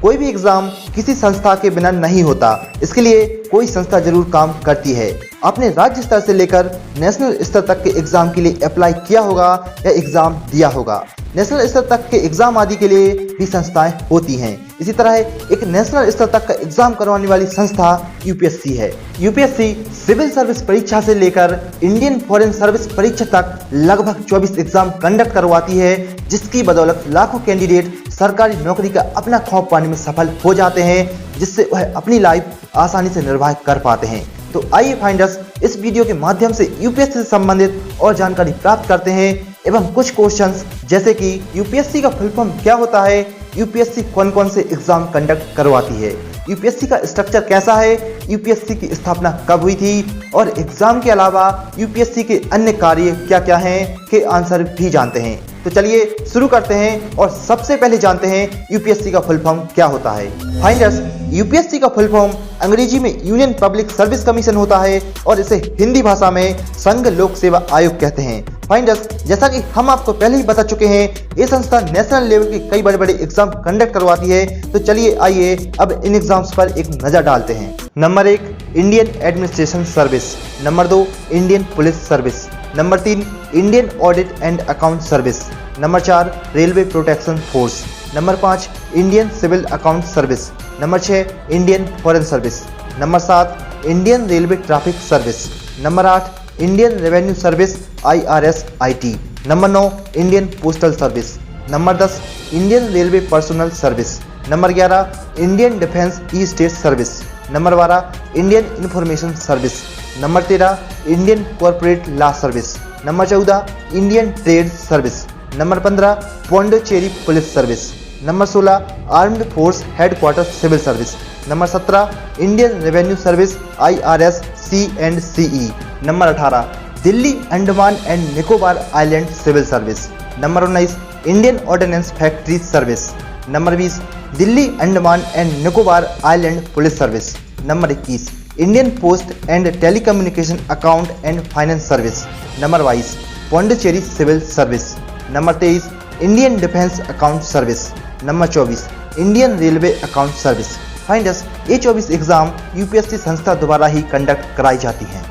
कोई भी एग्जाम किसी संस्था के बिना नहीं होता। इसके लिए कोई संस्था जरूर काम करती है। आपने राज्य स्तर से लेकर नेशनल स्तर तक के एग्जाम के लिए अप्लाई किया होगा या एग्जाम दिया होगा। नेशनल स्तर तक के एग्जाम आदि के लिए भी संस्थाएं होती हैं। इसी तरह एक नेशनल स्तर तक का एग्जाम करवाने वाली संस्था यूपीएससी है। यूपीएससी सिविल सर्विस परीक्षा से लेकर इंडियन फॉरेन सर्विस परीक्षा तक लगभग 24 एग्जाम कंडक्ट करवाती है, जिसकी बदौलत लाखों कैंडिडेट सरकारी नौकरी का अपना खौफ पाने में सफल हो जाते हैं, जिससे वह अपनी लाइफ आसानी से निर्वाह कर पाते हैं। तो आइए फाइंडर्स, इस वीडियो के माध्यम से यूपीएससी से संबंधित और जानकारी प्राप्त करते हैं एवं कुछ क्वेश्चंस जैसे कि यूपीएससी का फुल फॉर्म क्या होता है, यूपीएससी कौन कौन से एग्जाम कंडक्ट करवाती है, यूपीएससी का स्ट्रक्चर कैसा है, यूपीएससी की स्थापना कब हुई थी और एग्जाम के अलावा यूपीएससी के अन्य कार्य क्या क्या हैं के आंसर भी जानते हैं। तो चलिए शुरू करते हैं और सबसे पहले जानते हैं यूपीएससी का फुल फॉर्म क्या होता है। फाइंडर्स, यूपीएससी का फुल फॉर्म अंग्रेजी में यूनियन पब्लिक सर्विस कमीशन होता है और इसे हिंदी भाषा में संघ लोक सेवा आयोग कहते हैं। फाइंडर्स, जैसा कि हम आपको पहले ही बता चुके हैं, ये संस्था नेशनल लेवल के कई बड़े बड़े एग्जाम कंडक्ट करवाती है। तो चलिए आइए अब इन एग्जाम्स पर एक नजर डालते हैं। Number 1, Indian administration service. Number 2, Indian police service. Number 3, Indian audit and account service. Number 4, railway protection force. Number 5, Indian civil account service. Number 6, Indian foreign service. Number 7, Indian railway traffic service. Number 8, Indian revenue service IRS IT। Number 9, Indian postal service. Number 10, Indian railway personnel service. Number 11, Indian defence estate service. Number 12, Indian information service. Number 13, Indian corporate law service. Number 14, Indian trade service. Number 15, Pondicherry police service. Number 16, armed force headquarter civil service. Number 17, Indian revenue service IRS C&CE। Number 18, Delhi Andaman and Nicobar island civil service. Number 19, Indian ordnance factory service. Number 20, Delhi Andaman and Nicobar island police service. Number 21, Indian post and telecommunication account and finance service. Number 22, Pondicherry civil service. Number 23, Indian defence account service. Number 24, Indian railway account service. Finders, ये 24 exam UPSC संस्था द्वारा ही conduct कराई जाती हैं।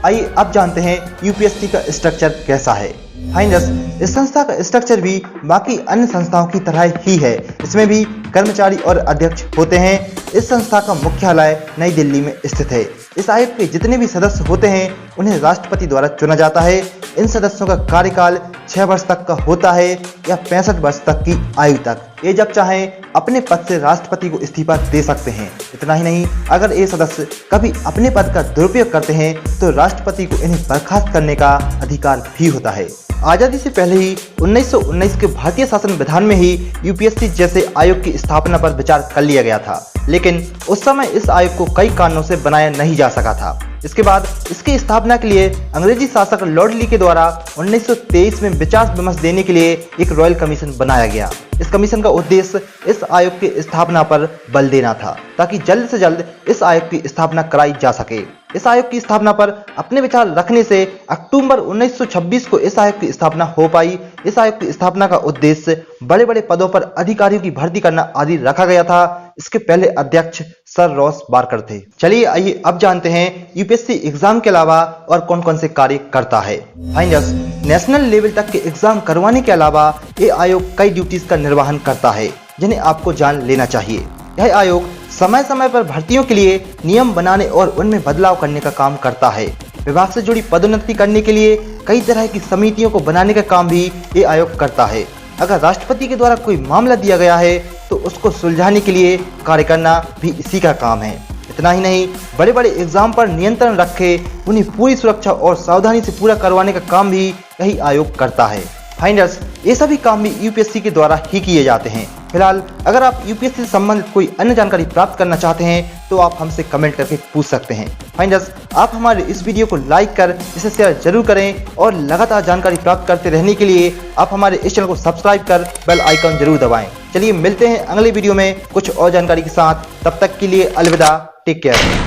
आइए अब जानते हैं यूपीएससी का स्ट्रक्चर कैसा है। फाइंडर्स, इस संस्था का स्ट्रक्चर भी बाकी अन्य संस्थाओं की तरह ही है। इसमें भी कर्मचारी और अध्यक्ष होते हैं। इस संस्था का मुख्यालय नई दिल्ली में स्थित है। इस आयोग के जितने भी सदस्य होते हैं उन्हें राष्ट्रपति द्वारा चुना जाता है। इन सदस्यों का कार्यकाल 6 वर्ष तक का होता है या 65 वर्ष तक की आयु तक। ये जब चाहें अपने पद से राष्ट्रपति को इस्तीफा दे सकते हैं। इतना ही नहीं, अगर ये सदस्य कभी अपने पद का दुरुपयोग करते हैं तो राष्ट्रपति को इन्हें बर्खास्त करने का अधिकार भी होता है। आजादी से पहले ही 1919 के भारतीय शासन विधान में ही यूपीएससी जैसे आयोग की स्थापना पर विचार कर लिया गया था, लेकिन उस समय इस आयोग को कई कारणों से बनाया नहीं जा सका था। इसके बाद इसकी स्थापना के लिए अंग्रेजी शासक लॉर्ड ली के द्वारा 1923 में विचार विमर्श देने के लिए एक रॉयल कमीशन बनाया गया। इस कमीशन का उद्देश्य इस आयोग की स्थापना पर बल देना था, ताकि जल्द से जल्द इस आयोग की स्थापना कराई जा सके। इस आयोग की स्थापना पर अपने विचार रखने से अक्टूबर 1926 को इस आयोग की स्थापना हो पाई। इस आयोग की स्थापना का उद्देश्य बड़े बड़े पदों पर अधिकारियों की भर्ती करना आदि रखा गया था। इसके पहले अध्यक्ष सर रॉस बार्कर थे। चलिए आइए अब जानते हैं यूपीएससी एग्जाम के अलावा और कौन कौन से कार्य करता है। फाइंडर्स, नेशनल लेवल तक के एग्जाम करवाने के अलावा ये आयोग कई ड्यूटीज का निर्वहन करता है, जिन्हें आपको जान लेना चाहिए। यह आयोग समय समय पर भर्तियों के लिए नियम बनाने और उनमें बदलाव करने का काम करता है। विभाग से जुड़ी पदोन्नति करने के लिए कई तरह की समितियों को बनाने का काम भी ये आयोग करता है। अगर राष्ट्रपति के द्वारा कोई मामला दिया गया है तो उसको सुलझाने के लिए कार्य करना भी इसी का काम है। इतना ही नहीं, बड़े बड़े एग्जाम पर नियंत्रण रखे उन्हें पूरी सुरक्षा और सावधानी से पूरा करवाने का काम भी यही आयोग करता है। फाइंडर्स, ये सभी काम भी यूपीएससी के द्वारा ही किए जाते हैं। फिलहाल अगर आप यूपीएससी से संबंधित कोई अन्य जानकारी प्राप्त करना चाहते हैं तो आप हमसे कमेंट करके पूछ सकते हैं। फाइंडर्स, आप हमारे इस वीडियो को लाइक कर इसे शेयर जरूर करें और लगातार जानकारी प्राप्त करते रहने के लिए आप हमारे इस चैनल को सब्सक्राइब कर बेल आइकन जरूर दबाएं। चलिए मिलते हैं अगले वीडियो में कुछ और जानकारी के साथ। तब तक के लिए अलविदा, टेक केयर।